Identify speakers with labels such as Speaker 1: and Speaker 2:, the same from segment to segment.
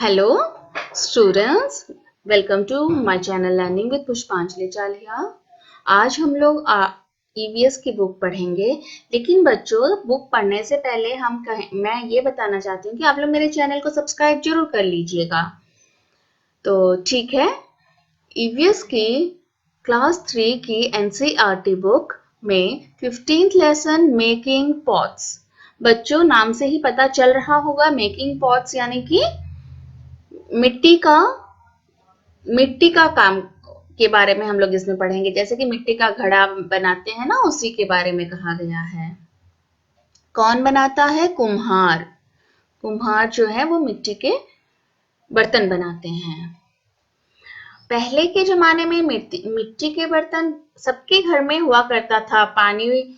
Speaker 1: Hello, students. Welcome to my channel Learning with पुष्पांजलि चालिया। आज हम लोग ईवीएस की बुक पढ़ेंगे, लेकिन बच्चों बुक पढ़ने से पहले मैं ये बताना चाहती हूँ कि आप लोग मेरे चैनल को सब्सक्राइब जरूर कर लीजिएगा। तो ठीक है, ईवीएस की क्लास 3 की एनसीईआरटी बुक में 15th लेसन मेकिंग पॉट्स। बच्चों नाम से ही पता चल रहा होगा, मेकिंग पॉट्स यानी कि मिट्टी का काम के बारे में हम लोग इसमें पढ़ेंगे। जैसे कि मिट्टी का घड़ा बनाते हैं ना, उसी के बारे में कहा गया है। कौन बनाता है? कुम्हार। कुम्हार जो है वो मिट्टी के बर्तन बनाते हैं। पहले के जमाने में मिट्टी के बर्तन सबके घर में हुआ करता था, पानी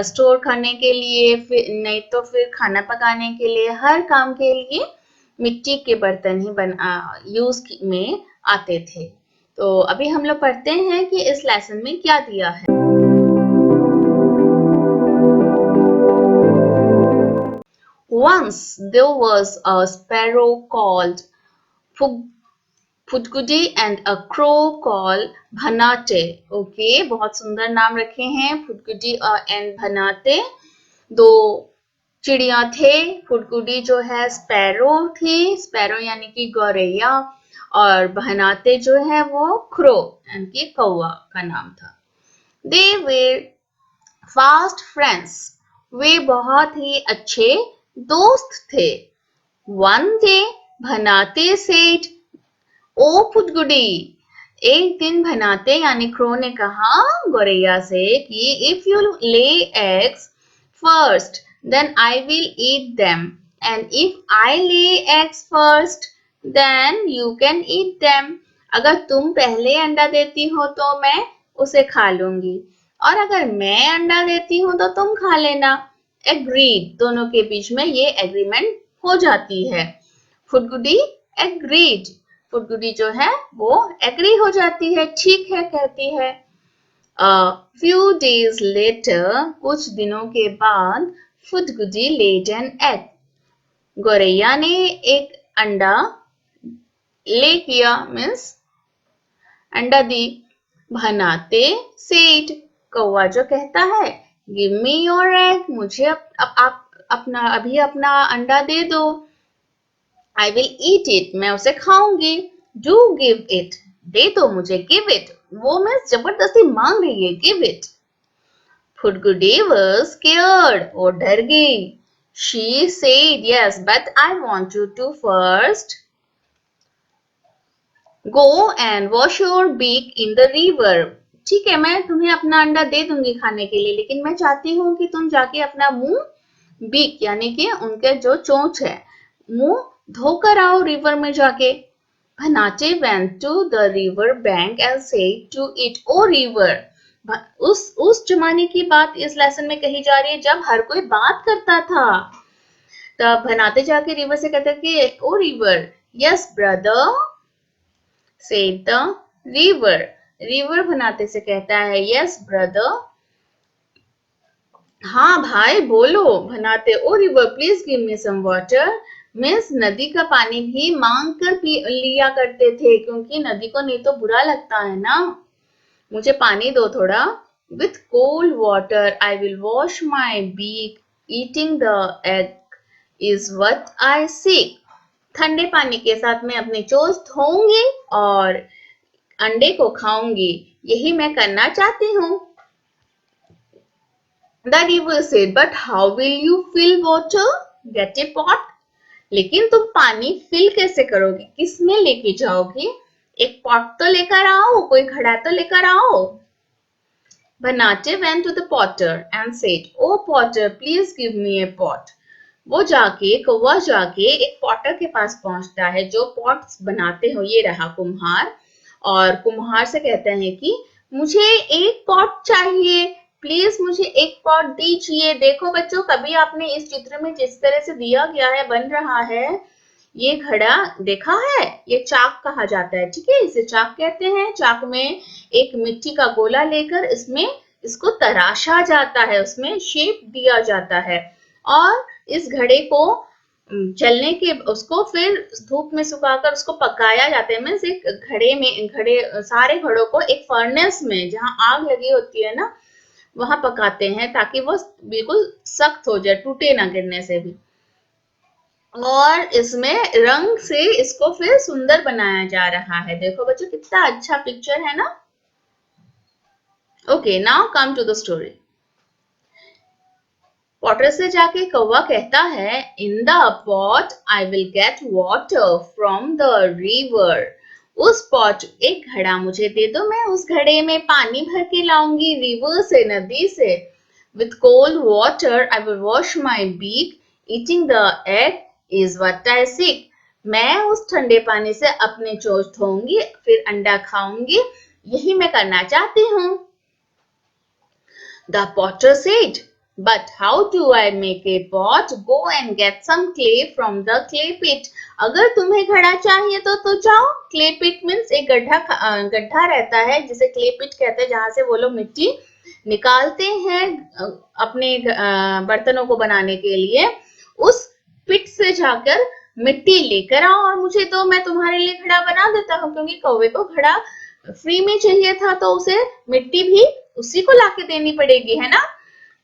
Speaker 1: स्टोर करने के लिए, नहीं तो फिर खाना पकाने के लिए, हर काम के लिए मिट्टी के बर्तन ही यूज में आते थे। तो अभी हम लोग पढ़ते हैं कि इस लेसन में क्या दिया है। Once there was a sparrow called Phudgudi and a crow call Bhanate. Okay, बहुत सुंदर नाम रखे हैं, फुदगुडी एंड भनाटे। दो चिड़िया थे। फुदगुडी जो है स्पैरो थी, स्पैरो यानी कि गौरैया, और भनाटे जो है वो क्रो यानी कि कौवा का नाम था। दे वर फास्ट फ्रेंड्स, वे बहुत ही अच्छे दोस्त थे। वन डे भनाटे सेड, ओ फुदगुडी, एक दिन भनाटे यानी क्रो ने कहा गौरैया से कि if you lay eggs first then I will eat them, and if I lay eggs first then you can eat them. अगर तुम पहले अंडा देती हो तो मैं उसे खा लूंगी, और अगर मैं अंडा देती हूँ तो तुम खा लेना। एग्रीड, दोनों के बीच में ये एग्रीमेंट हो जाती है। फुदगुडी एग्रीड, फुदगुडी जो है वो एग्री हो जाती है, ठीक है कहती है। फ्यू डेज लेटर, कुछ दिनों के बाद, फुदगुडी लेड एन एग, गौरैया ने एक अंडा ले किया, मीन्स अंडा दी। भनाटे सेड, कौवा जो कहता है गिव मी योर एग, मुझे आप अपना अंडा दे दो। I will eat it, मैं उसे खाऊंगी। Do give it, दे दो मुझे। Give it, वो मैं जबरदस्ती मांग रही है, give it। फुदगुडी was scared, वो डर गई। She said yes, but I want you to first go and wash your beak in the river। ठीक है, मैं तुम्हें अपना अंडा दे दूंगी खाने के लिए, लेकिन मैं चाहती हूँ कि तुम जाके अपना मुंह, बीक यानी कि उनके जो चोंच है, मुंह धोकर आओ रिवर में जाके। Bhanate went to the river bank and said to it, O river, उस जमाने की बात इस लेसन में कही जा रही है जब हर कोई बात करता था। तब भनाटे जाके रिवर से कहते कि o river, yes brother, said the river, river Bhanate से कहता है यस ब्रदर, हाँ भाई बोलो। Bhanate, o river please give me some water, means नदी का पानी भी मांग कर लिया करते थे, क्योंकि नदी को नहीं तो बुरा लगता है ना। मुझे पानी दो थोड़ा। With cold water I will wash my beak, eating the egg is what I seek, ठंडे पानी के साथ मैं अपनी चोंच धोऊंगी और अंडे को खाऊंगी, यही मैं करना चाहती हूँ। The river said, but how will you fill water? Get a pot. लेकिन तुम पानी फिल कैसे करोगे, किसमें लेके जाओगे? एक पॉट तो लेकर आओ, कोई घड़ा तो लेकर आओ। Banate went to the potter and said, "Oh potter, please give me a pot." कौवा जाके एक पॉटर के पास पहुंचता है, जो पॉट्स बनाते हो, ये रहा कुम्हार, और कुम्हार से कहते हैं कि मुझे एक पॉट चाहिए, प्लीज मुझे एक पॉट दीजिए। देखो बच्चों, कभी आपने इस चित्र में जिस तरह से दिया गया है, बन रहा है, ये घड़ा देखा है, ये चाक कहा जाता है, ठीक है, इसे चाक कहते हैं। चाक में एक मिट्टी का गोला लेकर इसको तराशा जाता है, उसमें शेप दिया जाता है, और इस घड़े को जलने के उसको फिर धूप में सुखाकर उसको पकाया जाता है। मीन्स एक सारे घड़ों को एक फर्नेस में जहाँ आग लगी होती है ना वहां पकाते हैं ताकि वो बिल्कुल सख्त हो जाए, टूटे ना गिरने से भी। और इसमें रंग से इसको फिर सुंदर बनाया जा रहा है। देखो बच्चों कितना अच्छा पिक्चर है ना। Okay, now come to the story. Potter से जाके कौवा कहता है, in the pot I will get water from the river. उस पॉट, एक घड़ा मुझे दे दो, मैं उस घड़े में पानी भर के लाऊंगी रिवर से, नदी से। With cold water I will wash my beak, eating the egg is what I seek. मैं उस ठंडे पानी से अपने चोंच धोऊंगी, फिर अंडा खाऊंगी, यही मैं करना चाहती हूँ। The potter said, but how do I make a pot? Go and get some clay from the clay pit. अगर तुम्हें घड़ा चाहिए तो जाओ। क्ले पिट मीन्स एक गड्ढा रहता है जिसे क्ले पिट कहते हैं, जहां से वो लोग मिट्टी निकालते हैं अपने बर्तनों को बनाने के लिए। उस पिट से जाकर मिट्टी लेकर आओ और मुझे दो, मैं तुम्हारे लिए घड़ा बना देता हूँ। क्योंकि कौवे को घड़ा फ्री में चाहिए था तो उसे मिट्टी भी उसी को लाके देनी पड़ेगी, है ना।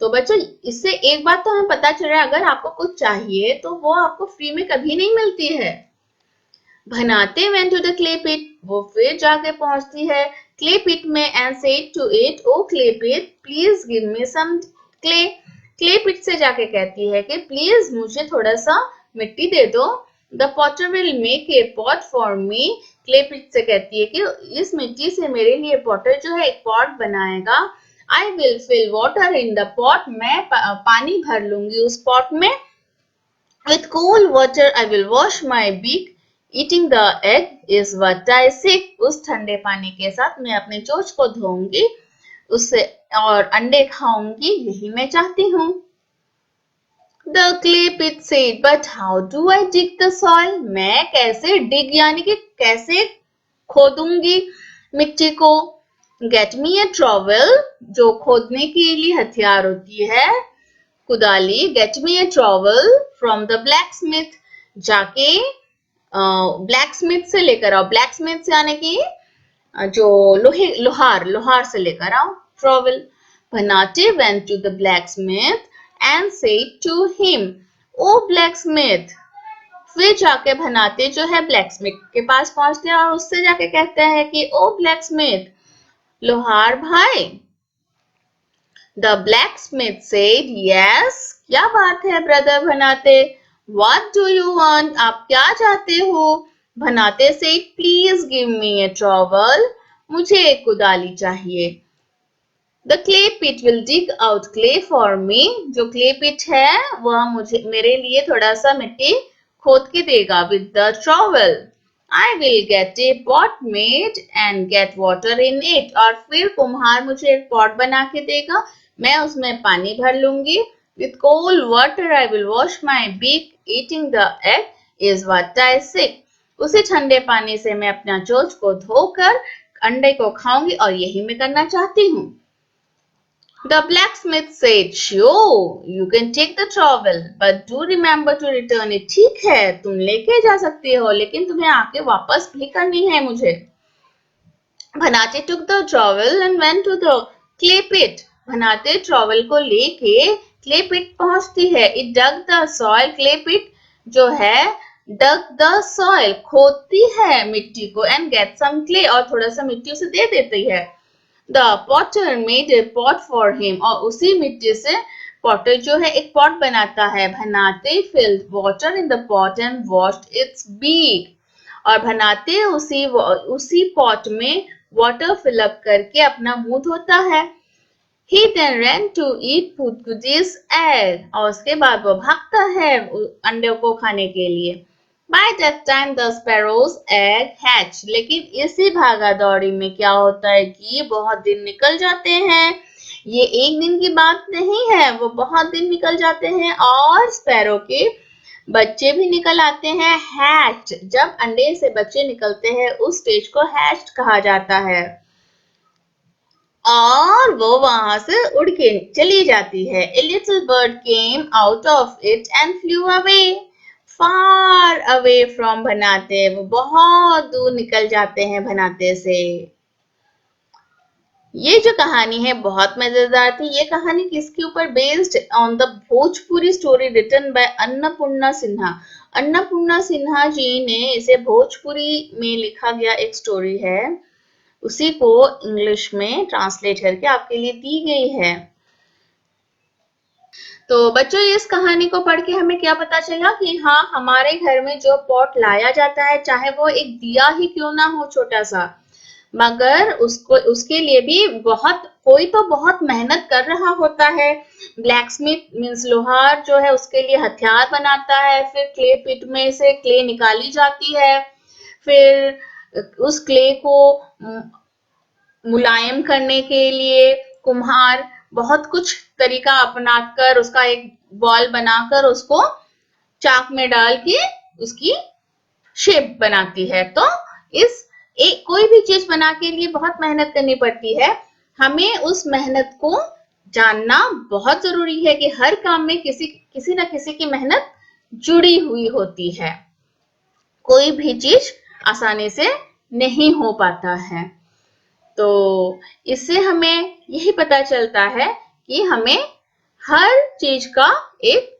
Speaker 1: तो बच्चों इससे एक बात तो हमें पता चल रहा है, अगर आपको कुछ चाहिए तो वो आपको फ्री में कभी नहीं मिलती है। Bhanate went to the clay pit, वो फिर जाके पहुंचती है क्ले पिट में and said to it, o clay pit please give me some clay. Clay pit से जाके कहती है कि प्लीज मुझे थोड़ा सा मिट्टी दे दो। The potter will make a pot for me. Clay pit से कहती है कि इस मिट्टी से मेरे लिए पॉटर जो है एक पॉट बनाएगा। I will fill water in the pot, मैं पानी भर लूंगी उस पॉट में। With cold water I will wash my beak, eating the egg is what I seek. उस ठंडे पानी के साथ मैं अपने चोंच को धोऊंगी उससे और अंडे खाऊंगी, यही मैं चाहती हूँ। The clay pit said, but how do I dig the soil? मैं कैसे dig यानी कि कैसे खोदूंगी मिट्टी को। Get me a trowel, जो खोदने के लिए हथियार होती है, कुदाली। Get me a trowel from the blacksmith, जाके blacksmith से लेकर आओ। blacksmith यानी कि जो लोहार से लेकर आओ ट्रॉवल। भनाटे went to the blacksmith and said to him, oh blacksmith। फिर जाके भनाते जो है ब्लैकस्मिथ के पास पहुंचते हैं और उससे जाके कहते हैं कि ओ ब्लैकस्मिथ, लोहार भाई। The blacksmith said, yes, क्या बात है brother भनाते। What do you want? आप क्या चाहते हो। भनाते said, please give me a trowel, मुझे एक कुदाली चाहिए। The clay pit will dig out clay for me, जो clay pit है वह मुझे मेरे लिए थोड़ा सा मिट्टी खोद के देगा। With the trowel I will get a pot made and get water in it, और फिर कुम्हार मुझे एक पॉट बना के देगा, मैं उसमें पानी भर लूंगी। With cold water I will wash my beak, eating the egg is what I seek. उसी ठंडे पानी से मैं अपना चोंच को धोकर अंडे को खाऊंगी और यही मैं करना चाहती हूँ। The blacksmith said, sure, you can take the trowel, but do remember to return it. ठीक है, तुम लेके जा सकती हो, लेकिन तुम्हें आके वापस भी करनी है मुझे। Bhanate took the trowel and went to the clay pit. Bhanate trowel को लेके क्ले पिट पहुंचती है। It dug the soil, clay pit जो है dug the soil, खोदती है मिट्टी को, and get some clay, और थोड़ा सा मिट्टी उसे दे देती है। The potter made a pot for him, और उसी मिट्टी से पॉटर जो है एक पॉट बनाता है। भनाते filled water in the pot and washed its beak, और भनाते उसी पॉट में वाटर फिलअप करके अपना मुंह धोता है। He then ran to eat Putkuji's egg, और उसके बाद वो भागता है अंडों को खाने के लिए। By that time the sparrow's egg hatched, लेकिन इसी भागा दौड़ी में क्या होता है कि बहुत दिन निकल जाते हैं। ये एक दिन की बात नहीं है, वो बहुत दिन निकल जाते हैं और स्पैरो के बच्चे भी निकल आते हैं। हैच्ड, जब अंडे से बच्चे निकलते हैं उस स्टेज को हैच्ड कहा जाता है। और वो वहां से उड़ के चली जाती है। A little bird came out of it and flew away. Far away from बनाते, वो बहुत दूर निकल जाते हैं बनाते से। ये जो कहानी है बहुत मजेदार थी। ये कहानी किसके ऊपर based on the Bhojpuri story written by Annapurna Sinha. Annapurna Sinha ji ने इसे भोजपुरी में लिखा गया एक स्टोरी है, उसी को इंग्लिश में ट्रांसलेट करके आपके लिए दी गई है। तो बच्चों इस कहानी को पढ़ के हमें क्या पता चला कि हाँ, हमारे घर में जो पॉट लाया जाता है, चाहे वो एक दिया ही क्यों ना हो छोटा सा, मगर उसको उसके लिए भी कोई तो बहुत मेहनत कर रहा होता है। ब्लैक स्मिथ मीन्स लोहार जो है उसके लिए हथियार बनाता है, फिर क्ले पिट में से क्ले निकाली जाती है, फिर उस क्ले को मुलायम करने के लिए कुम्हार बहुत कुछ तरीका अपनाकर उसका एक बॉल बनाकर उसको चाक में डाल के उसकी शेप बनाती है। तो कोई भी चीज बना के लिए बहुत मेहनत करनी पड़ती है। हमें उस मेहनत को जानना बहुत जरूरी है कि हर काम में किसी न किसी की मेहनत जुड़ी हुई होती है। कोई भी चीज आसानी से नहीं हो पाता है। तो इससे हमें यही पता चलता है कि हमें हर चीज का एक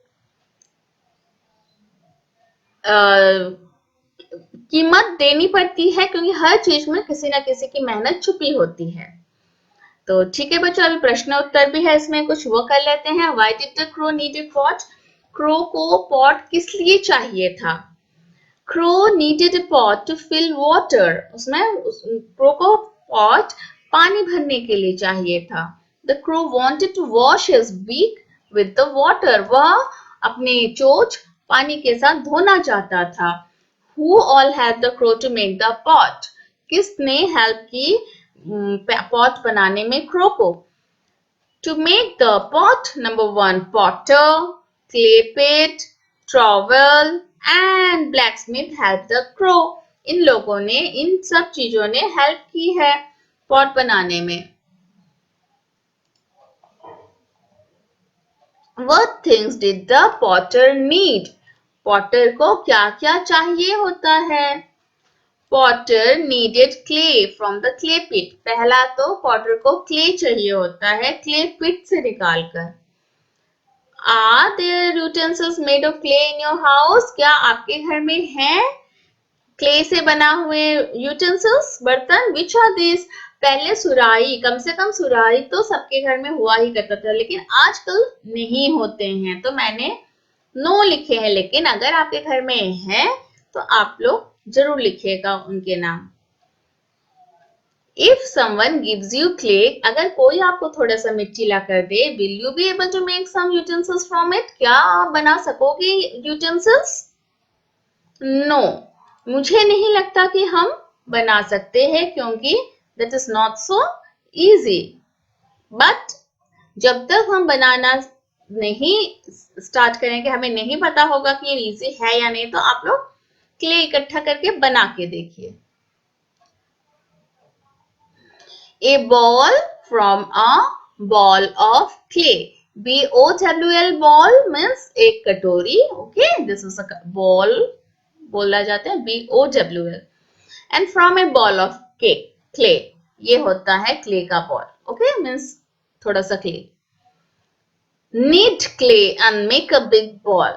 Speaker 1: कीमत देनी पड़ती है, क्योंकि हर चीज में किसी ना किसी की मेहनत छुपी होती है। तो ठीक है बच्चों, अभी प्रश्न उत्तर भी है इसमें, कुछ वो कर लेते हैं। Why did the crow need a pot? Crow को पॉट किस लिए चाहिए था? Crow needed a pot to fill water. Crow को पॉट पानी भरने के लिए चाहिए था। The crow wanted to wash his beak with the water. वह अपने चोंच पानी के साथ धोना चाहता था। Who all helped the crow to make the pot? किसने हेल्प की पॉट बनाने में क्रो को? To make the pot, number 1 potter, clay pit, trowel and blacksmith helped the crow. इन लोगों ने, इन सब चीजों ने हेल्प की है पॉट बनाने में। What things did the potter need? Potter को क्या क्या चाहिए होता है? Potter needed clay from the clay pit. पहला तो पॉटर को क्ले चाहिए होता है क्ले पिट से निकालकर। Are there utensils made of clay in your house? क्या आपके घर में है क्ले से बना हुए यूटेंसिल्स, बर्तन? Which are this? पहले सुराही, कम से कम सुराही तो सबके घर में हुआ ही करता था, लेकिन आजकल नहीं होते हैं, तो मैंने नो लिखे हैं। लेकिन अगर आपके घर में है तो आप लोग जरूर लिखिएगा उनके नाम। If someone gives you clay, अगर कोई आपको थोड़ा सा मिट्टी ला कर दे, will you be able to make some utensils from it? क्या आप बना सकोगे utensils? No, मुझे नहीं लगता कि हम बना सकते हैं, क्योंकि that is not so easy. But जब तक हम बनाना नहीं स्टार्ट करेंगे, हमें नहीं पता होगा कि ये इजी है या नहीं, तो आप लोग क्ले इकट्ठा करके बना के देखिए। A ball from a ball of clay. BOWL ball means एक कटोरी. Okay, this is a ball बोला जाता है BOWL. And from a ball of clay. ये होता है clay का ball. Okay, means थोड़ा सा clay. Knead clay and make a big ball.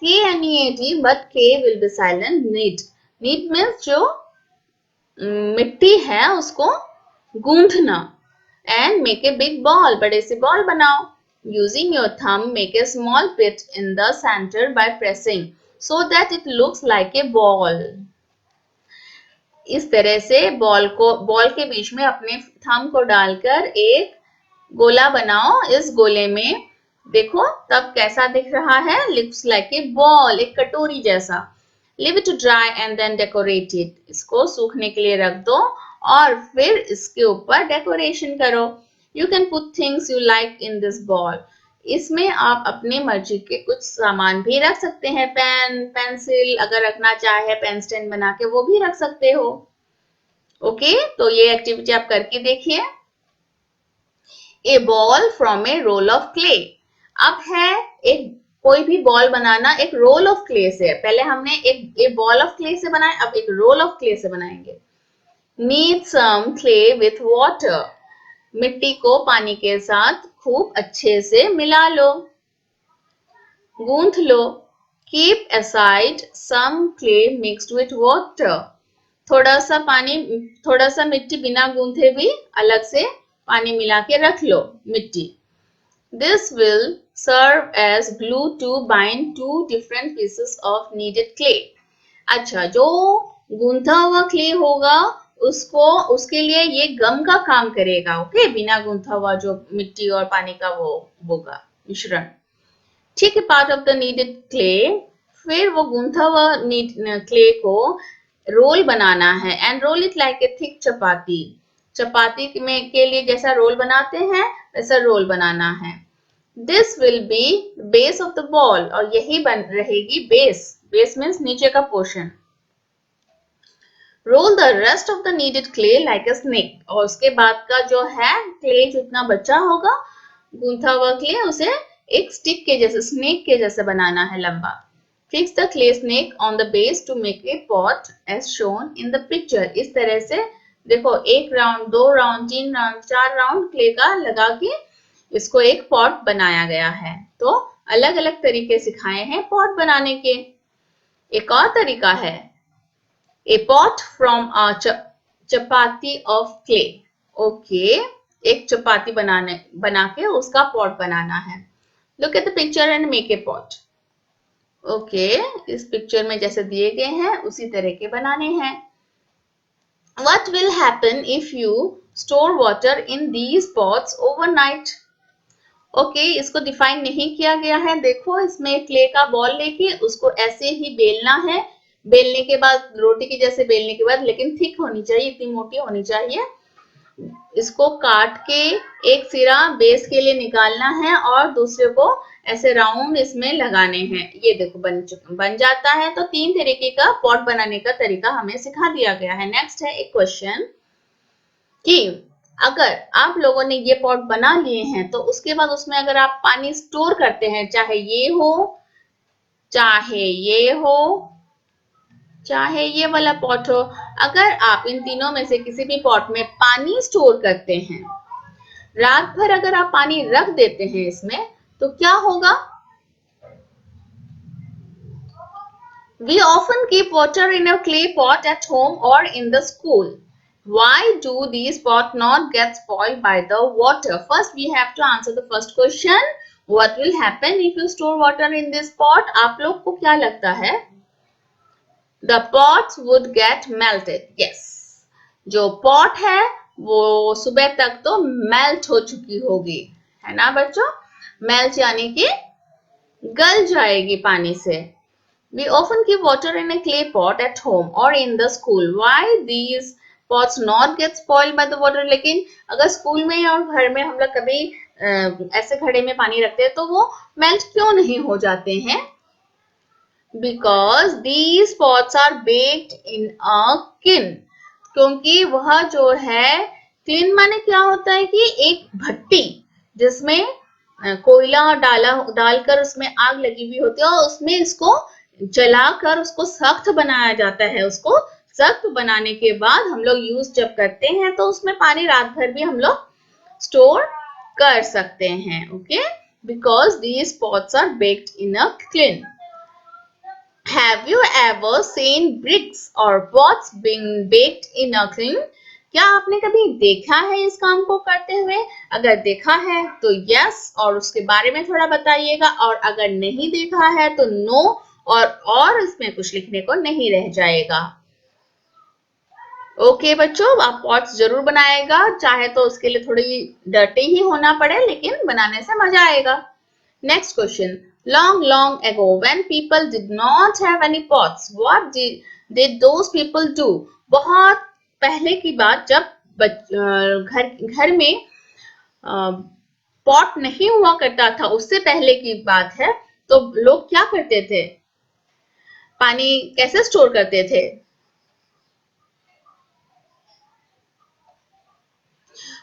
Speaker 1: K-N-E-A-D, but K will be silent. Knead. Knead means जो मिट्टी है उसको गूंथना। And make a big ball, बड़े से बॉल बनाओ। Using your thumb make a small pit in the centre by pressing so that it looks like a ball. इस तरह से बॉल के बीच में अपने थंब को डालकर एक गोला बनाओ। इस गोले में देखो तब कैसा दिख रहा है, लुक्स लाइक ए बॉल, एक कटोरी जैसा। Leave it to dry and then decorate it. इसको सूखने के लिए रख दो और फिर इसके ऊपर डेकोरेशन करो। You can put things you like in this ball. इसमें आप अपने मर्जी के कुछ सामान भी रख सकते हैं। पेन, पेंसिल, अगर रखना चाहे पेन स्टैंड बना के वो भी रख सकते हो। ओके, तो ये एक्टिविटी आप करके देखिए। A ball from a roll of clay. अब है एक कोई भी बॉल बनाना एक रोल ऑफ क्ले से, पहले हमने एक बॉल ऑफ क्ले से बनाया, अब एक रोल ऑफ क्ले से बनाएंगे। Need some clay with water, मिट्टी को पानी के साथ खूब अच्छे से मिला लो, गूंथ लो। Keep aside some clay mixed with water, थोड़ा सा पानी, थोड़ा सा मिट्टी बिना गूंथे भी अलग से पानी मिला के रख लो मिट्टी। This will serve as glue to bind two different pieces of kneaded clay. अच्छा, जो गूंथा हुआ क्ले होगा उसको, उसके लिए ये गम का काम करेगा। ओके, बिना गूंथा हुआ जो मिट्टी और पानी का वो होगा मिश्रण। ठीक है, part of the needed clay. फिर वो गूंथा हुआ क्ले को रोल बनाना है, and roll it like a thick chapati, chapati में के लिए जैसा रोल बनाते हैं वैसा रोल बनाना है। This will be base of the ball, और यही बन रहेगी बेस, बेस मीन्स नीचे का portion. Roll the rest of the needed clay like a snake, और उसके बाद का जो है क्ले जितना बचा होगा गूंथा हुआ क्ले, उसे एक स्टिक के जैसे, स्नेक के जैसे बनाना है लंबा। Fix the clay snake on the base to make a pot as shown in the picture. इस तरह से देखो, एक round, 2 round, 3 round, 4 round clay का लगा के इसको एक पॉट बनाया गया है। तो अलग अलग तरीके सिखाए हैं पॉट बनाने के। एक और तरीका है, a pot from a chapati of clay. Okay, एक चपाती बना के उसका पॉट बनाना है। Look at the picture and make a pot. Okay, इस पिक्चर में जैसे दिए गए हैं उसी तरह के बनाने हैं। What will happen if you store water in these pots overnight? Okay, इसको डिफाइन नहीं किया गया है। देखो, इसमें क्ले का बॉल लेके उसको ऐसे ही बेलना है, बेलने के बाद रोटी की जैसे बेलने के बाद, लेकिन थिक होनी चाहिए, इतनी मोटी होनी चाहिए। इसको काट के एक सिरा बेस के लिए निकालना है और दूसरे को ऐसे राउंड इसमें लगाने हैं। ये देखो बन जाता है। तो 3 तरीके का पॉट बनाने का तरीका हमें सिखा दिया गया है। नेक्स्ट है एक क्वेश्चन कि अगर आप लोगों ने ये पॉट बना लिए हैं तो उसके बाद उसमें अगर आप पानी स्टोर करते हैं, चाहे ये हो, चाहे ये हो, चाहे ये वाला पॉट हो, अगर आप इन तीनों में से किसी भी पॉट में पानी स्टोर करते हैं, रात भर अगर आप पानी रख देते हैं इसमें, तो क्या होगा? We often keep water in a clay pot at home or in the school. Why do these pots not get spoiled by the water? First, we have to answer the first question. What will happen if you store water in this pot? आप लोग को क्या लगता है? The pots would get melted. Yes. जो pot है वो सुबह तक तो मेल्ट हो चुकी होगी, है ना बच्चों? मेल्ट यानी कि गल जाएगी पानी से। We often keep water in a clay pot at home or in the school. Why these pots not get spoiled by the water? लेकिन अगर स्कूल में और घर में हम लोग कभी ऐसे घड़े में पानी रखते हैं तो वो मेल्ट क्यों नहीं हो जाते हैं? Because these pots are baked in a kiln. क्योंकि वह जो है, kiln माने क्या होता है कि एक भट्टी जिसमें कोयला डालकर उसमें आग लगी हुई होती है और उसमें इसको जलाकर उसको सख्त बनाया जाता है। उसको सख्त बनाने के बाद हम लोग यूज जब करते हैं तो उसमें पानी रात भर भी हम लोग स्टोर कर सकते हैं। Okay, because these pots are baked in a kiln. Have you ever seen bricks or pots being baked in a kiln? क्या आपने कभी देखा है इस काम को करते हुए? अगर देखा है तो यस और उसके बारे में थोड़ा बताइएगा, और अगर नहीं देखा है तो नो और इसमें कुछ लिखने को नहीं रह जाएगा। ओके बच्चों, आप पॉट्स जरूर बनाएगा, चाहे तो उसके लिए थोड़ी डर्टी ही होना पड़े, लेकिन बनाने से मजा आएगा। Next question, long ago when people did not have any pots, what did those people do? बहुत पहले की बात, जब घर में पॉट नहीं हुआ करता था, उससे पहले की बात है, तो लोग क्या करते थे? पानी कैसे स्टोर करते थे?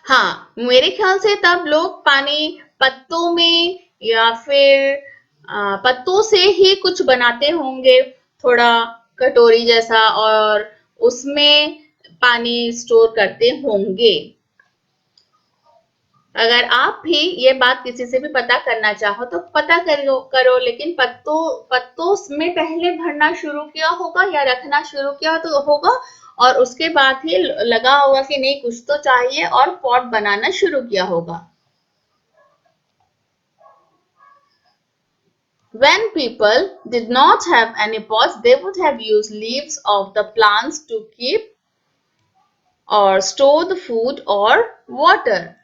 Speaker 1: हाँ, मेरे ख्याल से तब लोग पानी पत्तों में या फिर पत्तों से ही कुछ बनाते होंगे, थोड़ा कटोरी जैसा, और उसमें पानी स्टोर करते होंगे। अगर आप भी ये बात किसी से भी पता करना चाहो तो पता करो, लेकिन पत्तों में पहले भरना शुरू किया होगा या रखना शुरू किया तो होगा, और उसके बाद ही लगा होगा कि नहीं कुछ तो चाहिए और पॉट बनाना शुरू किया होगा। When people did not have any pots, they would have used leaves of the plants to keep or store the food or water.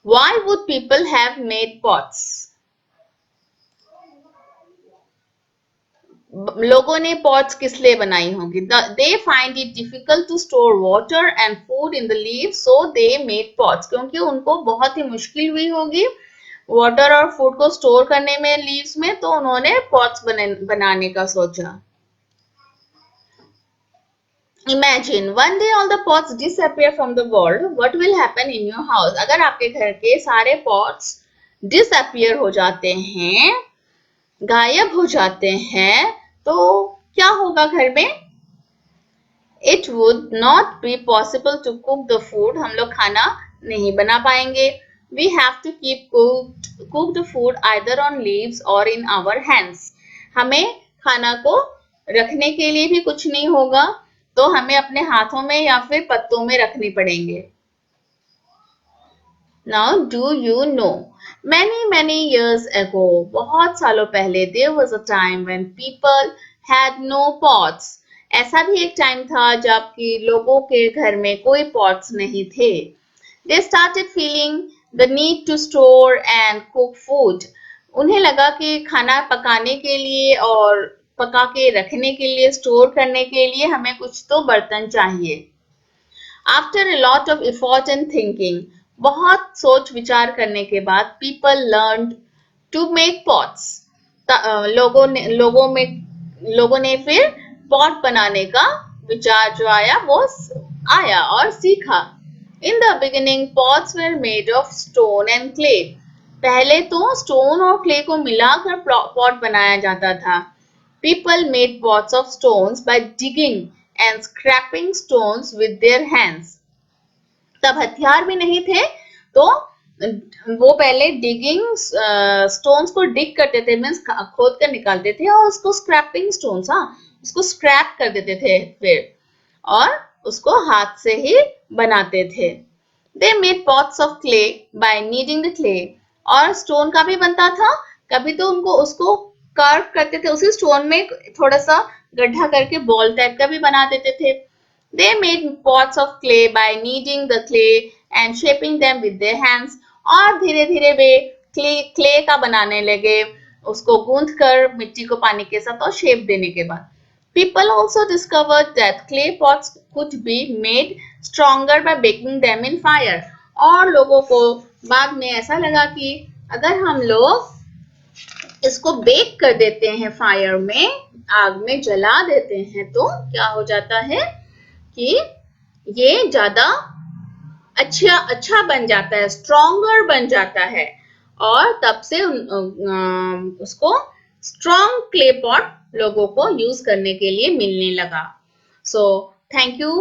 Speaker 1: Why would people have made pots? लोगों ने पॉट्स किस लिए बनाई होंगी? They find it difficult to store water and food in the leaves, so they made pots. क्योंकि उनको बहुत ही मुश्किल हुई होगी वाटर और फूड को स्टोर करने में लीव्स में, तो उन्होंने पॉट्स बनाने का सोचा। Imagine one day all the pots disappear from the world. What will happen in your house? अगर आपके घर के सारे pots disappear हो जाते हैं, गायब हो जाते हैं, तो क्या होगा घर में? It would not be possible to cook the food. हम लोग खाना नहीं बना पाएंगे। We have to keep cooked food either on leaves or in our hands. हमें खाना को रखने के लिए भी कुछ नहीं होगा, तो हमें अपने हाथों में या फिर पत्तों में रखने पड़ेंगे। Now, do you know? Many years ago, बहुत सालों पहले, there was a time when people had no pots. ऐसा भी एक टाइम था जब कि लोगों के घर में कोई pots नहीं थे। They started feeling the need to store and cook food. उन्हें लगा कि खाना पकाने के लिए और पका के रखने के लिए, स्टोर करने के लिए हमें कुछ तो बर्तन चाहिए। After a lot of effort and thinking, बहुत सोच विचार करने के बाद people learned to make pots. लोगों ने फिर पॉट बनाने का विचार जो आया वो आया और सीखा। In the beginning, pots were made of stone and clay. पहले तो स्टोन और क्ले को मिलाकर पॉट बनाया जाता था। People made pots of stones by digging and scraping stones with their hands. तब हथियार भी नहीं थे, तो वो पहले डिगिंग स्टोन्स को डिग करते थे, मीन्स खोद कर निकालते थे, और उसको स्क्रैपिंग स्टोन्स, उसको स्क्रैप कर देते थे फिर, और उसको हाथ से ही बनाते थे। They made pots of clay by kneading the clay. और स्टोन का भी बनता था, कभी तो उनको उसको कार्व करते थे, उसी स्टोन में थोड़ा सा गड्ढा करके बॉल टाइप का भी बना देते थे। They made pots of clay by kneading the clay and shaping them with their hands. और धीरे धीरे वे क्ले का बनाने लगे, उसको गूंथ कर मिट्टी को पानी के साथ और शेप देने के बाद। People also discovered that clay pots could be made stronger by baking them in fire. और लोगों को बाद में ऐसा लगा कि अगर हम लोग इसको बेक कर देते हैं फायर में, आग में जला देते हैं, तो क्या हो जाता है कि ये ज्यादा अच्छा बन जाता है, स्ट्रॉन्गर बन जाता है, और तब से उसको स्ट्रॉन्ग क्ले पॉट लोगों को यूज करने के लिए मिलने लगा। सो थैंक यू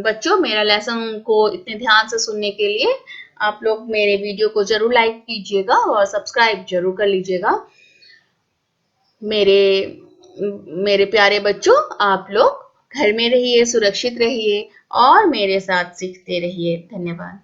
Speaker 1: बच्चों, मेरा लेसन को इतने ध्यान से सुनने के लिए। आप लोग मेरे वीडियो को जरूर लाइक कीजिएगा और सब्सक्राइब जरूर कर लीजिएगा। मेरे प्यारे बच्चों, आप लोग घर में रहिए, सुरक्षित रहिए और मेरे साथ सीखते रहिए। धन्यवाद।